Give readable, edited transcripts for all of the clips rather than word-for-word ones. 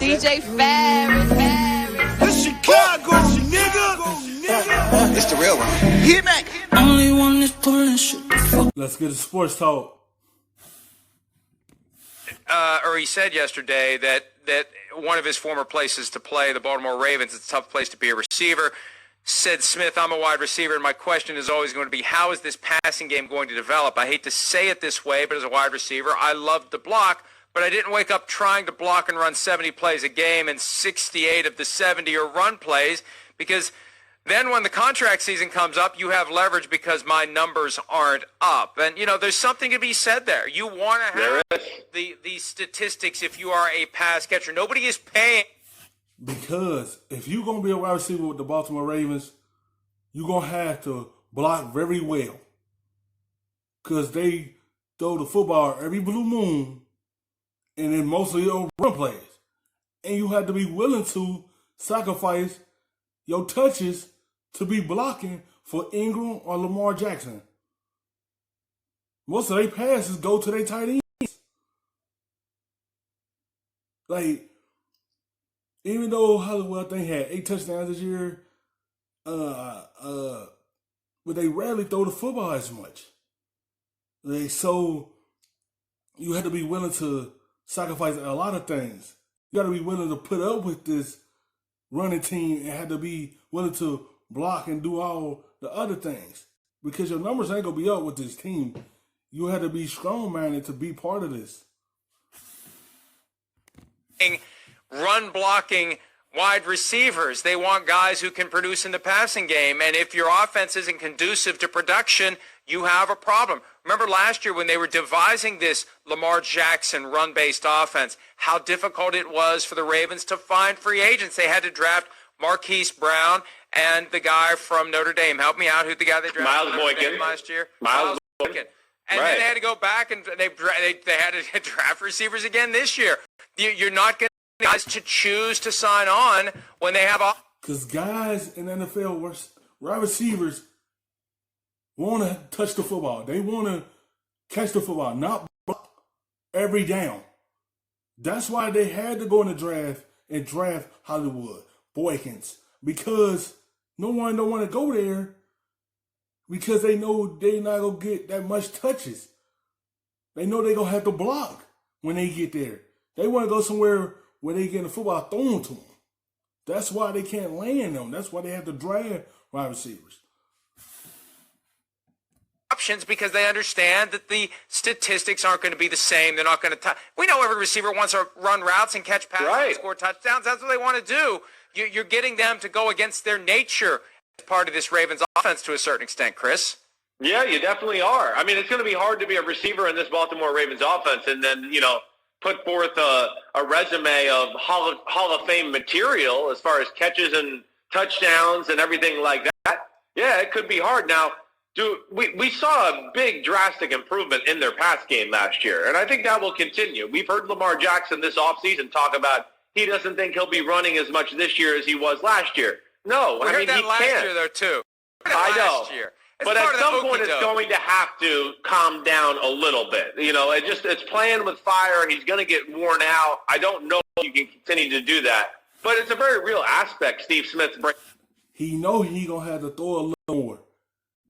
DJ Ferris. This Chicago, nigga. It's the real one. Hit me. Only one is pulling shit. Let's get to sports talk. Or he said yesterday that one of his former places to play, the Baltimore Ravens, it's a tough place to be a receiver. Said Smith, I'm a wide receiver, and my question is always going to be, how is this passing game going to develop? I hate to say it this way, but as a wide receiver, I love to block, but I didn't wake up trying to block and run 70 plays a game, and 68 of the 70 are run plays, because then when the contract season comes up, you have leverage because my numbers aren't up. And, you know, there's something to be said there. You want to have the statistics if you are a pass catcher. Nobody is paying. Because if you're going to be a wide receiver with the Baltimore Ravens, you're going to have to block very well. Because they throw the football every blue moon and then mostly your run plays. And you have to be willing to sacrifice your touches to be blocking for Ingram or Lamar Jackson. Most of their passes go to their tight ends. Like, even though Hollywood, I think, had 8 touchdowns this year, but they rarely throw the football as much. So you have to be willing to sacrifice a lot of things. You got to be willing to put up with this running team and have to be willing to block and do all the other things. Because your numbers ain't going to be up with this team. You have to be strong-minded to be part of this. Run blocking wide receivers. They want guys who can produce in the passing game. And if your offense isn't conducive to production, you have a problem. Remember last year when they were devising this Lamar Jackson run-based offense, how difficult it was for the Ravens to find free agents. They had to draft Marquise Brown and the guy from Notre Dame. Help me out. Who's the guy they drafted Miles Boykin last year? Miles Boykin. And then they had to go back and they had to draft receivers again this year. You're not going to guys to choose to sign on when they have off. Because guys in the NFL, wide receivers want to touch the football. They want to catch the football, not block every down. That's why they had to go in the draft and draft Hollywood, Boykins, because no one don't want to go there because they know they're not going to get that much touches. They know they're going to have to block when they get there. They want to go somewhere where they get the football thrown to them. That's why they can't land them. That's why they have to draft wide receivers. Options because they understand that the statistics aren't going to be the same. They're not going to we know every receiver wants to run routes and catch passes and score touchdowns. That's what they want to do. You're getting them to go against their nature as part of this Ravens offense to a certain extent, Chris. Yeah, you definitely are. I mean, it's going to be hard to be a receiver in this Baltimore Ravens offense and then, you know, put forth a resume of Hall of Fame material as far as catches and touchdowns and everything like that. Yeah, it could be hard. Now, we saw a big drastic improvement in their pass game last year, and I think that will continue. We've heard Lamar Jackson this offseason talk about he doesn't think he'll be running as much this year as he was last year. No, we heard that last year, though, too. I know. But at some point, it's going to have to calm down a little bit. You know, it's playing with fire. He's going to get worn out. I don't know if you can continue to do that. But it's a very real aspect, Steve Smith's brain. He know he going to have to throw a little more.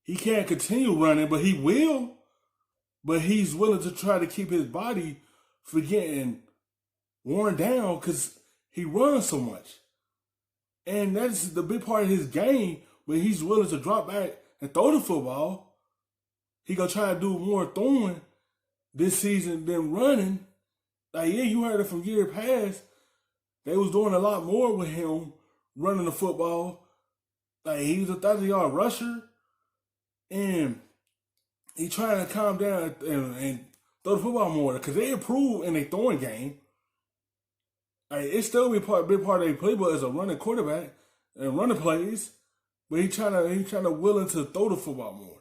He can't continue running, but he will. But he's willing to try to keep his body from getting worn down because he runs so much. And that's the big part of his game, but he's willing to drop back and throw the football. He gonna try to do more throwing this season than running. Like, yeah, you heard it from year past. They was doing a lot more with him running the football. Like, he was a 30-yard rusher. And he trying to calm down and throw the football more because they improve in their throwing game. Like, it's still be a big part of their playbook as a running quarterback and running plays. But he trying to willing to throw the football more.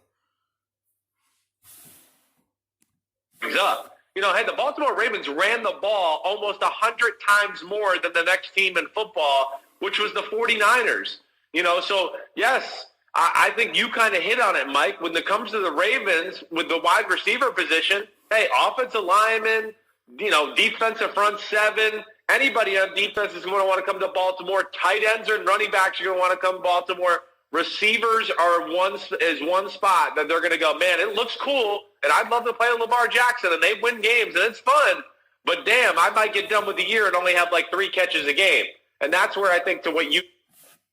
Up. You know, hey, the Baltimore Ravens ran the ball almost 100 times more than the next team in football, which was the 49ers. You know, so yes, I think you kind of hit on it, Mike. When it comes to the Ravens with the wide receiver position, hey, offensive linemen, you know, defensive front seven, anybody on defense is going to want to come to Baltimore. Tight ends and running backs are going to want to come to Baltimore. Receivers are one spot that they're going to go, man, it looks cool, and I'd love to play Lamar Jackson, and they win games, and it's fun. But damn, I might get done with the year and only have like 3 catches a game. And that's where I think to what you...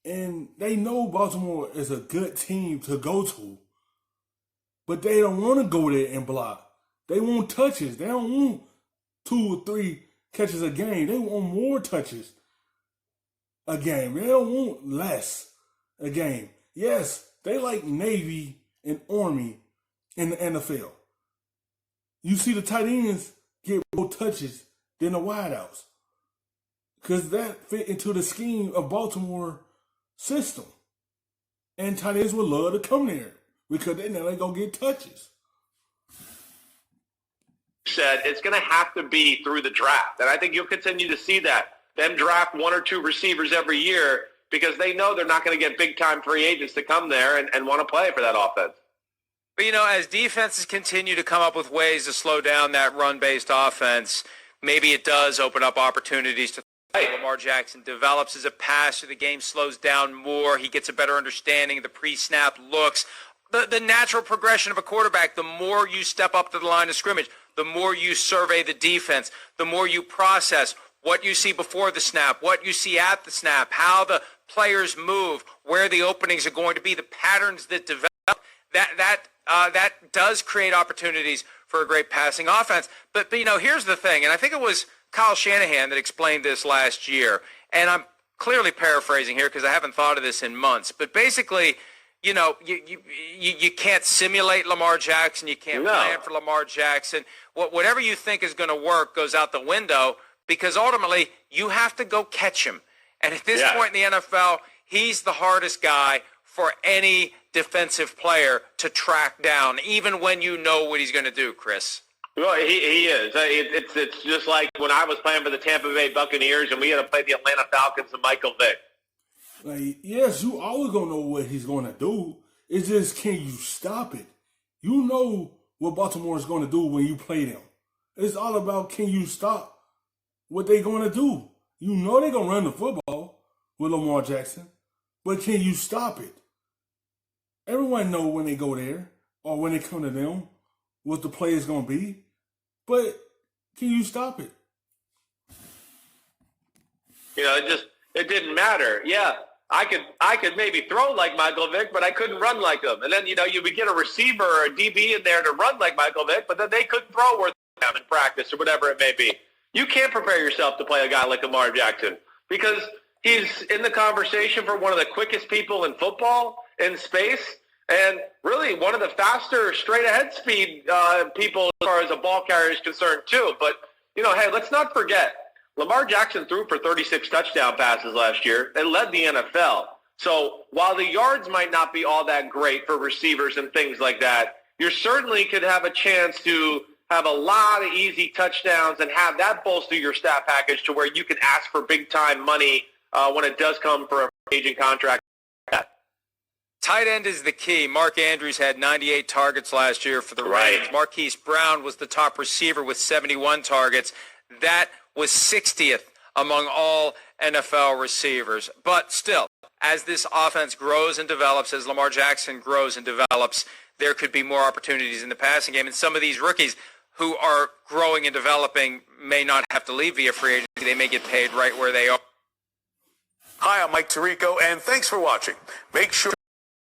And they know Baltimore is a good team to go to. But they don't want to go there and block. They want touches. They don't want 2 or 3 catches a game. They want more touches a game. They don't want less a game. Yes, they like Navy and Army in the NFL. You see the tight ends get more touches than the wideouts. Because that fit into the scheme of Baltimore system. And tight ends would love to come there because they know they're going to get touches. Said it's going to have to be through the draft. And I think you'll continue to see that. Them draft 1 or 2 receivers every year because they know they're not going to get big-time free agents to come there and want to play for that offense. But, you know, as defenses continue to come up with ways to slow down that run-based offense, maybe it does open up opportunities to Lamar Jackson develops as a passer. The game slows down more. He gets a better understanding of the pre-snap looks. The natural progression of a quarterback, the more you step up to the line of scrimmage, the more you survey the defense, the more you process what you see before the snap, what you see at the snap, how the players move, where the openings are going to be, the patterns that develop. That does create opportunities for a great passing offense. But you know, here's the thing, and I think it was Kyle Shanahan that explained this last year, and I'm clearly paraphrasing here because I haven't thought of this in months. But basically, you know, you can't simulate Lamar Jackson. You can't plan for Lamar Jackson. Whatever you think is going to work goes out the window because ultimately you have to go catch him. And at this point in the NFL, he's the hardest guy for any defensive player to track down, even when you know what he's going to do, Chris. Well, he is. It's just like when I was playing for the Tampa Bay Buccaneers and we had to play the Atlanta Falcons and Michael Vick. Like, yes, you always gonna know what he's gonna do. It's just, can you stop it? You know what Baltimore is gonna do when you play them. It's all about, can you stop what they're gonna do? You know they're gonna run the football with Lamar Jackson, but can you stop it? Everyone know when they go there or when they come to them what the play is gonna be, but can you stop it? You know, it didn't matter. Yeah, I could maybe throw like Michael Vick, but I couldn't run like him. And then, you know, you would get a receiver or a DB in there to run like Michael Vick, but then they couldn't throw worth them in practice or whatever it may be. You can't prepare yourself to play a guy like Lamar Jackson because he's in the conversation for one of the quickest people in football in space and really one of the faster straight-ahead speed people as far as a ball carrier is concerned too. But, you know, hey, let's not forget, Lamar Jackson threw for 36 touchdown passes last year and led the NFL. So while the yards might not be all that great for receivers and things like that, you certainly could have a chance to have a lot of easy touchdowns and have that bolster your stat package to where you can ask for big-time money when it does come for a free agent contract. Tight end is the key. Mark Andrews had 98 targets last year for the Ravens. Marquise Brown was the top receiver with 71 targets. That was 60th among all NFL receivers. But still, as this offense grows and develops, as Lamar Jackson grows and develops, there could be more opportunities in the passing game. And some of these rookies who are growing and developing may not have to leave via free agency. They may get paid right where they are. Hi, I'm Mike Tirico, and thanks for watching. Make sure